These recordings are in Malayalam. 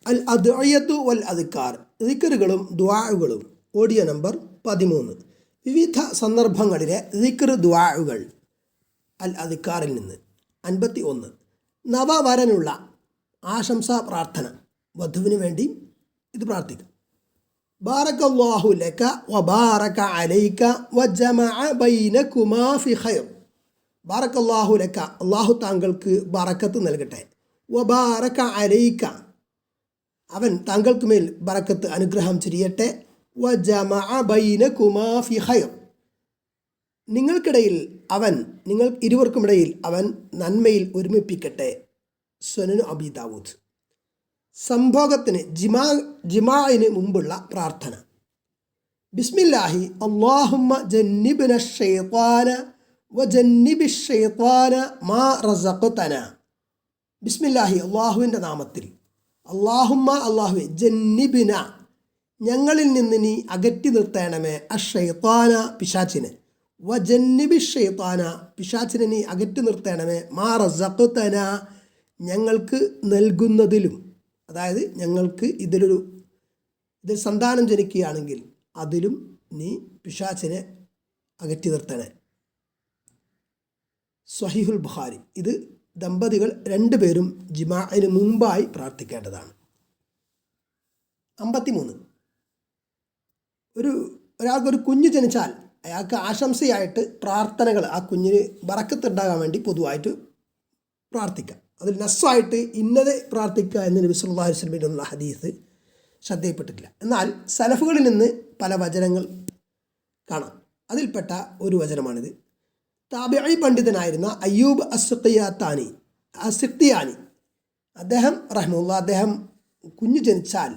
അൽ അദ്ഇയത്തു വൽ അദ്കാർ, ദിക്റുകളും ദുആഉകളും. Audio number 13. വിവിധ സന്ദർഭങ്ങളിലെ ദിക്ർ ദുആഉകൾ. അൽ അദ്കാറിൽ നിന്ന്. 51. നവവരനുള്ള ആശംസാ പ്രാർത്ഥന. വധുവിന് വേണ്ടി ഇത് പ്രാർത്ഥിക്കാം. ബാറക്കല്ലാഹു ലക വബാറക അലൈക വജമഅ ബൈനകുമാ ഫി ഖൈർ. ബാറക്കല്ലാഹു ലക, അല്ലാഹു താങ്കൾക്ക് ബറക്കത്ത് നൽകട്ടെ. വബാറക അലൈക, അവൻ താങ്കൾക്ക് മേൽ ബറക്കത്ത് അനുഗ്രഹം ചൊരിയട്ടെ. വജമഅ ബൈനകുമാ ഫി ഖൈർ, നിങ്ങൾ ഇരുവർക്കുമിടയിൽ അവൻ നന്മയിൽ ഒരുമിപ്പിക്കട്ടെ. സുനൻ അബീ ദാവൂദ്. സംഭോഗത്തിന് ജിമാഇന് മുമ്പുള്ള പ്രാർത്ഥന. ബിസ്മില്ലാഹി അല്ലാഹുമ്മ ജന്നിബ്ന ശൈത്വാന വജന്നിബിശ് ശൈത്വാന മാ റസഖ്തന. ബിസ്മില്ലാഹി, അള്ളാഹുവിൻ്റെ നാമത്തിൽ. അല്ലാഹുമ്മ, അള്ളാഹുവെ, ജന്നിബ്ന, ഞങ്ങളിൽ നിന്ന് നീ അകറ്റി നിർത്തണമേ, അശൈത്വാന, പിശാച്ചിനെ. വജന്നിബിശ് ശൈത്വാന, പിശാച്ചിനെ നീ അകറ്റി നിർത്തണമേ, മാ റസഖ്തന, ഞങ്ങൾക്ക് നൽകുന്നതിലും. അതായത് ഞങ്ങൾക്ക് ഇതിൽ സന്താനം ജനിക്കുകയാണെങ്കിൽ അതിലും നീ പിശാച്ചിനെ അകറ്റി നിർത്തണേ. സ്വഹീഹുൽ ബുഖാരി. ഇത് ദമ്പതികൾ രണ്ടുപേരും ജിമാഇന് മുമ്പായി പ്രാർത്ഥിക്കേണ്ടതാണ്. 53. ഒരാൾക്കൊരു കുഞ്ഞ് ജനിച്ചാൽ അയാൾക്ക് ആശംസയായിട്ട് പ്രാർത്ഥനകൾ, ആ കുഞ്ഞിന് ബറക്കത്തുണ്ടാകാൻ വേണ്ടി പൊതുവായിട്ട് പ്രാർത്ഥിക്കാം. അതിൽ നസ്സായിട്ട് ഇന്നത് പ്രാർത്ഥിക്കുക എന്ന് നബി സല്ലല്ലാഹു അലൈഹി വസല്ലം എന്നുള്ള ഹദീസ് ശ്രദ്ധയിൽപ്പെട്ടിട്ടില്ല. എന്നാൽ സലഫുകളിൽ നിന്ന് പല വചനങ്ങൾ കാണാം. അതിൽപ്പെട്ട ഒരു വചനമാണിത്. താബിഈ പണ്ഡിതനായിരുന്ന അയ്യൂബ് അസ്സിഖ്തിയാനി അദ്ദേഹം റഹ്മത്തുള്ളാഹി, അദ്ദേഹം കുഞ്ഞ് ജനിച്ചാൽ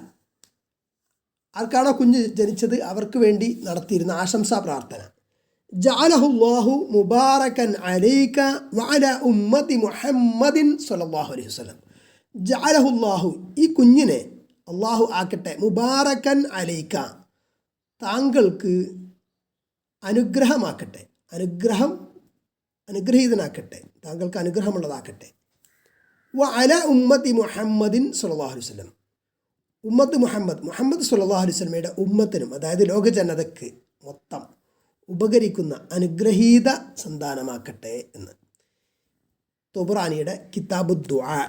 ആർക്കാണോ കുഞ്ഞ് ജനിച്ചത് അവർക്ക് വേണ്ടി നടത്തിയിരുന്ന ആശംസാ പ്രാർത്ഥന. ജഅലഹുല്ലാഹു മുബാറകൻ അലൈക വഅല ഉമ്മത്തി മുഹമ്മദിൻ സ്വല്ലല്ലാഹു അലൈഹി വസല്ലം. ജഅലഹുല്ലാഹു, ഈ കുഞ്ഞിനെ അള്ളാഹു ആക്കട്ടെ, മുബാറകൻ അലൈക, താങ്കൾക്ക് അനുഗ്രഹമാക്കട്ടെ, അനുഗ്രഹീതനാക്കട്ടെ, താങ്കൾക്ക് അനുഗ്രഹമുള്ളതാക്കട്ടെ. വഅല ഉമ്മത്തി മുഹമ്മദിൻ സ്വല്ലല്ലാഹു അലൈഹി വസല്ലം, ഉമ്മത്ത് മുഹമ്മദ് സ്വല്ലല്ലാഹു അലൈഹി വസല്ലമയുടെ ഉമ്മത്തിനും, അതായത് ലോകജനതയ്ക്ക് മൊത്തം ഉപകരിക്കുന്ന അനുഗ്രഹീത സന്താനമാക്കട്ടെ എന്ന്. തൊബ്രാനിയുടെ കിതാബു ദുആ.